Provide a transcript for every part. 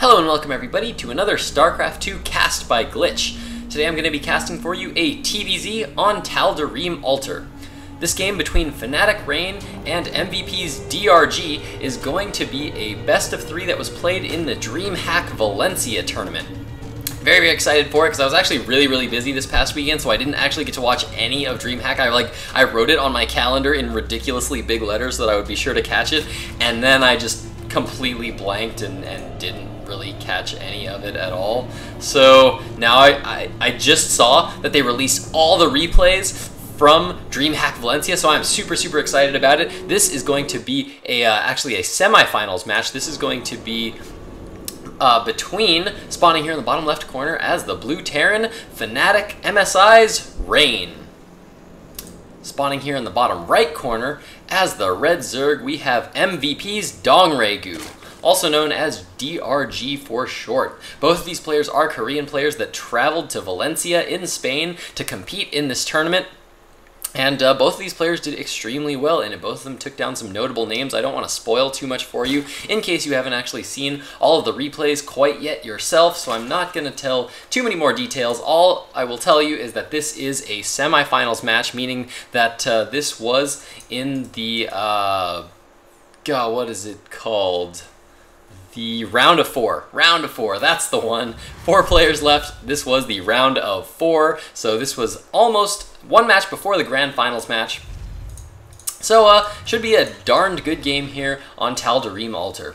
Hello and welcome everybody to another StarCraft 2 cast by Glitch. Today I'm going to be casting for you a TVZ on Tal'Darim Altar. This game between FnaticRain and MVP's DRG is going to be a best of 3 that was played in the Dreamhack Valencia tournament. Very excited for it because I was actually really busy this past weekend, so I didn't actually get to watch any of Dreamhack. I wrote it on my calendar in ridiculously big letters so that I would be sure to catch it, and then I just completely blanked and didn't really catch any of it at all. So now I just saw that they released all the replays from Dreamhack Valencia, so I'm super excited about it. This is going to be actually a semifinals match. This is going to be between, spawning here in the bottom left corner as the blue Terran, Fnatic MSI's Rain. Spawning here in the bottom right corner as the red Zerg, we have MVP's DongRaeGu, also known as DRG for short. Both of these players are Korean players that traveled to Valencia in Spain to compete in this tournament. And both of these players did extremely well in it. Both of them took down some notable names. I don't want to spoil too much for you in case you haven't actually seen all of the replays quite yet yourself, so I'm not going to tell too many more details. All I will tell you is that this is a semifinals match, meaning that this was in the, what is it called? The round of 4. Round of 4, that's the one. 4 players left. This was the round of 4. So this was almost one match before the grand finals match. So should be a darned good game here on Tal'Darim Altar.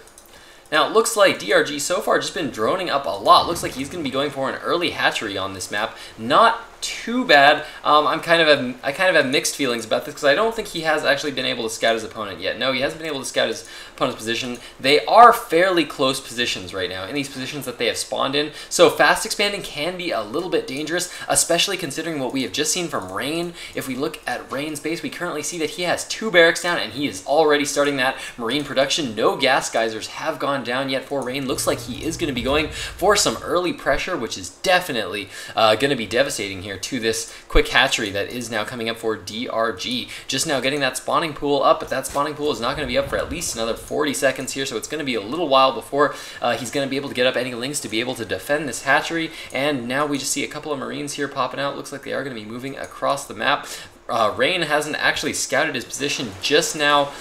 Now it looks like DRG so far just been droning up a lot. Looks like he's going to be going for an early hatchery on this map. Not too bad. I kind of have mixed feelings about this because I don't think he has actually been able to scout his opponent yet. No, he hasn't been able to scout his opponent's position. They are fairly close positions right now in these positions that they have spawned in, so fast expanding can be a little bit dangerous, especially considering what we have just seen from Rain. If we look at Rain's base, we currently see that he has 2 barracks down and he is already starting that marine production. No gas geysers have gone down yet for Rain. Looks like he is going to be going for some early pressure, which is definitely going to be devastating here to this quick hatchery that is now coming up for DRG. Just now getting that spawning pool up, but that spawning pool is not going to be up for at least another 40 seconds here, so it's going to be a little while before he's going to be able to get up any links to be able to defend this hatchery. And now we just see a couple of Marines here popping out. Looks like they are going to be moving across the map. Rain hasn't actually scouted his position just now,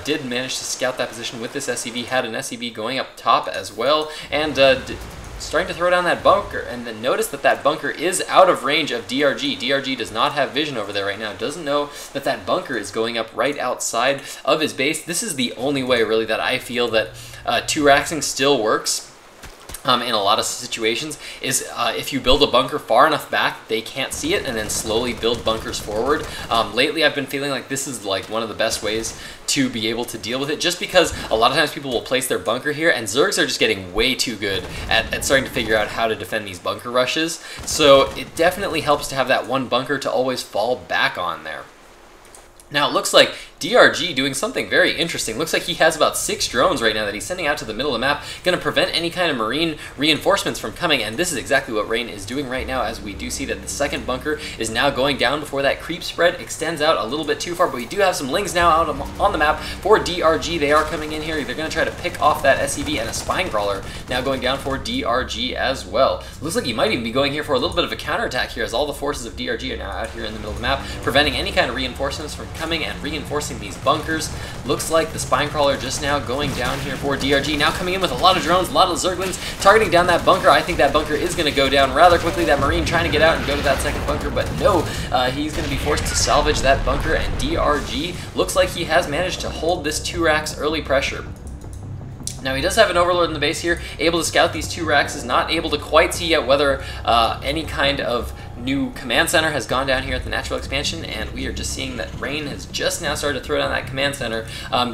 did manage to scout that position with this SCV, had an SCV going up top as well, and starting to throw down that bunker, and then notice that that bunker is out of range of DRG. DRG does not have vision over there right now, doesn't know that that bunker is going up right outside of his base. This is the only way really that I feel that 2-raxing still works in a lot of situations, is if you build a bunker far enough back, they can't see it, and then slowly build bunkers forward. Lately I've been feeling like this is like one of the best ways to be able to deal with it, just because a lot of times people will place their bunker here, and Zergs are just getting way too good at starting to figure out how to defend these bunker rushes. So it definitely helps to have that one bunker to always fall back on there. Now it looks like DRG doing something very interesting. Looks like he has about 6 drones right now that he's sending out to the middle of the map, going to prevent any kind of marine reinforcements from coming, and this is exactly what Rain is doing right now, as we do see that the second bunker is now going down before that creep spread extends out a little bit too far, but we do have some lings now out on the map for DRG. They are coming in here. They're going to try to pick off that SCV, and a spine crawler now going down for DRG as well. Looks like he might even be going here for a little bit of a counterattack here, as all the forces of DRG are now out here in the middle of the map, preventing any kind of reinforcements from coming and reinforcing these bunkers. Looks like the spine crawler just now going down here for DRG, now coming in with a lot of drones, a lot of Zerglings targeting down that bunker. I think that bunker is going to go down rather quickly. That Marine trying to get out and go to that second bunker, but no, he's going to be forced to salvage that bunker, and DRG looks like he has managed to hold this 2-racks early pressure. Now he does have an Overlord in the base here, able to scout these 2 racks, is not able to quite see yet whether any kind of new command center has gone down here at the natural expansion, and we are just seeing that Rain has just now started to throw down that command center.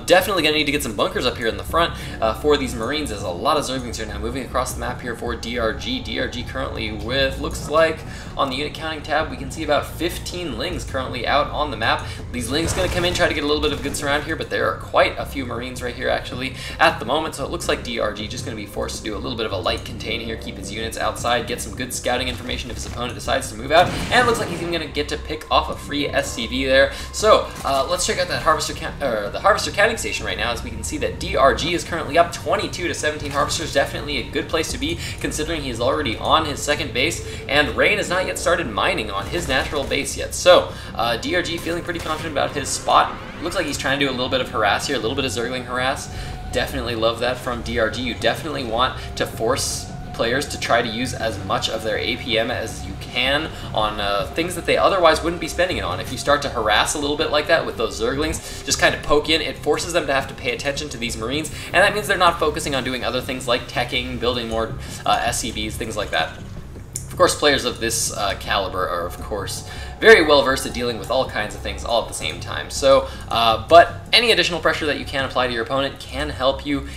Definitely going to need to get some bunkers up here in the front for these Marines, as a lot of Zerglings are now moving across the map here for DRG. DRG currently with, looks like on the unit counting tab, we can see about 15 lings currently out on the map. These lings going to come in, try to get a little bit of a good surround here, but there are quite a few Marines right here actually at the moment, so it looks like DRG just going to be forced to do a little bit of a light contain here, keep his units outside, get some good scouting information if his opponent decides to move out, and it looks like he's even going to get to pick off a free SCV there. So let's check out that the harvester counting station right now, as we can see that DRG is currently up 22 to 17 harvesters. Definitely a good place to be, considering he's already on his second base, and Rain has not yet started mining on his natural base yet. So DRG feeling pretty confident about his spot. Looks like he's trying to do a little bit of harass here, a little bit of Zergling harass. Definitely love that from DRG. You definitely want to force players to try to use as much of their APM as you can on things that they otherwise wouldn't be spending it on. If you start to harass a little bit like that with those Zerglings, just kind of poke in, it forces them to have to pay attention to these Marines, and that means they're not focusing on doing other things like teching, building more SCVs, things like that. Of course, players of this caliber are, of course, very well versed at dealing with all kinds of things all at the same time. So, but any additional pressure that you can apply to your opponent can help you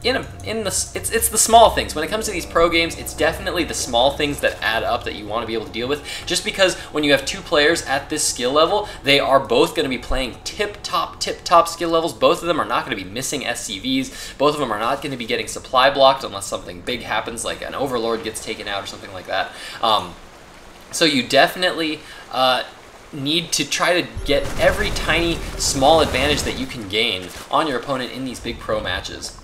it's the small things. When it comes to these pro games, it's definitely the small things that add up that you want to be able to deal with. Just because when you have two players at this skill level, they are both going to be playing tip-top skill levels. Both of them are not going to be missing SCVs. Both of them are not going to be getting supply blocked unless something big happens, like an Overlord gets taken out or something like that. So you definitely need to try to get every tiny, small advantage that you can gain on your opponent in these big pro matches.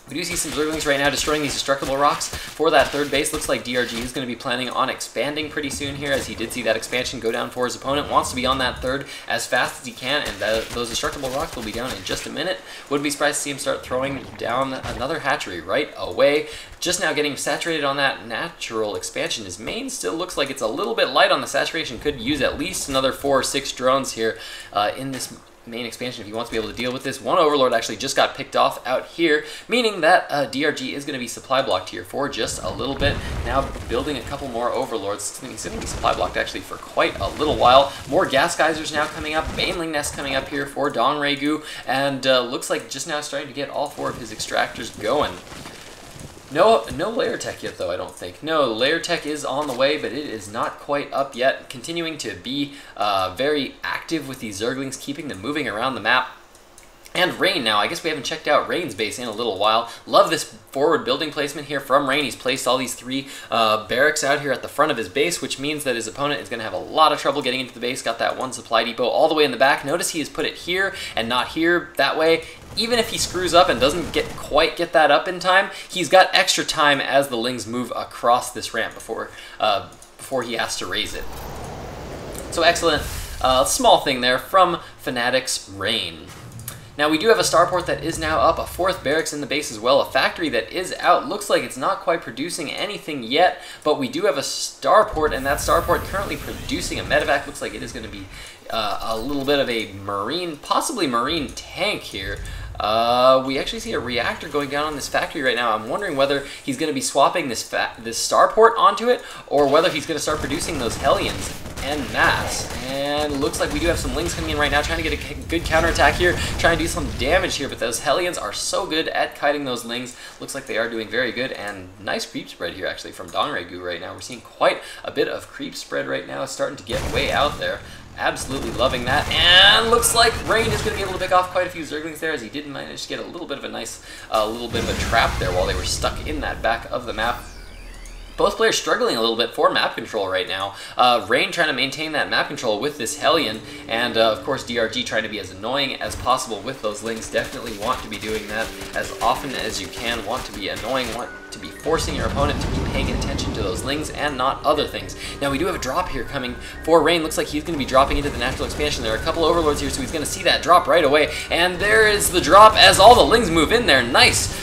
We do see some Zerglings right now destroying these destructible rocks for that third base. Looks like DRG is going to be planning on expanding pretty soon here, as he did see that expansion go down for his opponent. Wants to be on that third as fast as he can, and those destructible rocks will be down in just a minute. Wouldn't be surprised to see him start throwing down another hatchery right away. Just now getting saturated on that natural expansion. His main still looks like it's a little bit light on the saturation. Could use at least another 4 or 6 drones here in this main expansion if he wants to be able to deal with this. One Overlord actually just got picked off out here, meaning that DRG is going to be supply blocked here for just a little bit. Now building a couple more Overlords. He's going to be supply blocked actually for quite a little while. More Gas Geysers now coming up. Baneling Nest coming up here for DongRaeGu, and looks like just now starting to get all 4 of his extractors going. No layer tech yet, though, I don't think. No, layer tech is on the way, but it is not quite up yet. Continuing to be very active with these Zerglings, keeping them moving around the map. And Rain now. I guess we haven't checked out Rain's base in a little while. Love this forward building placement here from Rain. He's placed all these 3 barracks out here at the front of his base, which means that his opponent is going to have a lot of trouble getting into the base. Got that 1 supply depot all the way in the back. Notice he has put it here and not here. That way, even if he screws up and doesn't quite get that up in time, he's got extra time as the Lings move across this ramp before he has to raise it. So excellent small thing there from FnaticRain. Now we do have a starport that is now up, a 4th barracks in the base as well, a factory that is out. Looks like it's not quite producing anything yet, but we do have a starport, and that starport currently producing a medevac. Looks like it is going to be a little bit of a marine, possibly marine tank here. We actually see a reactor going down on this factory right now. I'm wondering whether he's going to be swapping this starport onto it, or whether he's going to start producing those Hellions en masse. And looks like we do have some Lings coming in right now, trying to get a good counterattack here, trying to do some damage here, but those Hellions are so good at kiting those Lings. Looks like they are doing very good, and nice creep spread here actually from DongRaeGu right now. We're seeing quite a bit of creep spread right now, starting to get way out there. Absolutely loving that, and looks like Rain is going to be able to pick off quite a few Zerglings there, as he did manage to get a little bit of a nice, little bit of a trap there while they were stuck in that back of the map. Both players struggling a little bit for map control right now. Rain trying to maintain that map control with this Hellion, and of course DRG trying to be as annoying as possible with those Lings. Definitely want to be doing that as often as you can. Want to be annoying, want to be forcing your opponent to be paying attention to those Lings and not other things. Now we do have a drop here coming for Rain. Looks like he's going to be dropping into the natural expansion. There are a couple Overlords here, so he's going to see that drop right away. And there is the drop as all the Lings move in there. Nice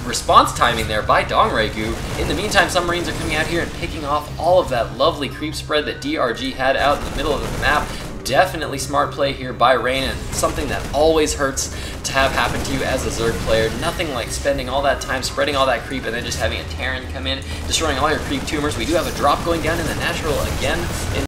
response timing there by DongRaeGu. In the meantime, some Marines are coming out here and picking off all of that lovely creep spread that DRG had out in the middle of the map. Definitely smart play here by Rain, and something that always hurts to have happen to you as a Zerg player. Nothing like spending all that time spreading all that creep and then just having a Terran come in, destroying all your creep tumors. We do have a drop going down in the natural again.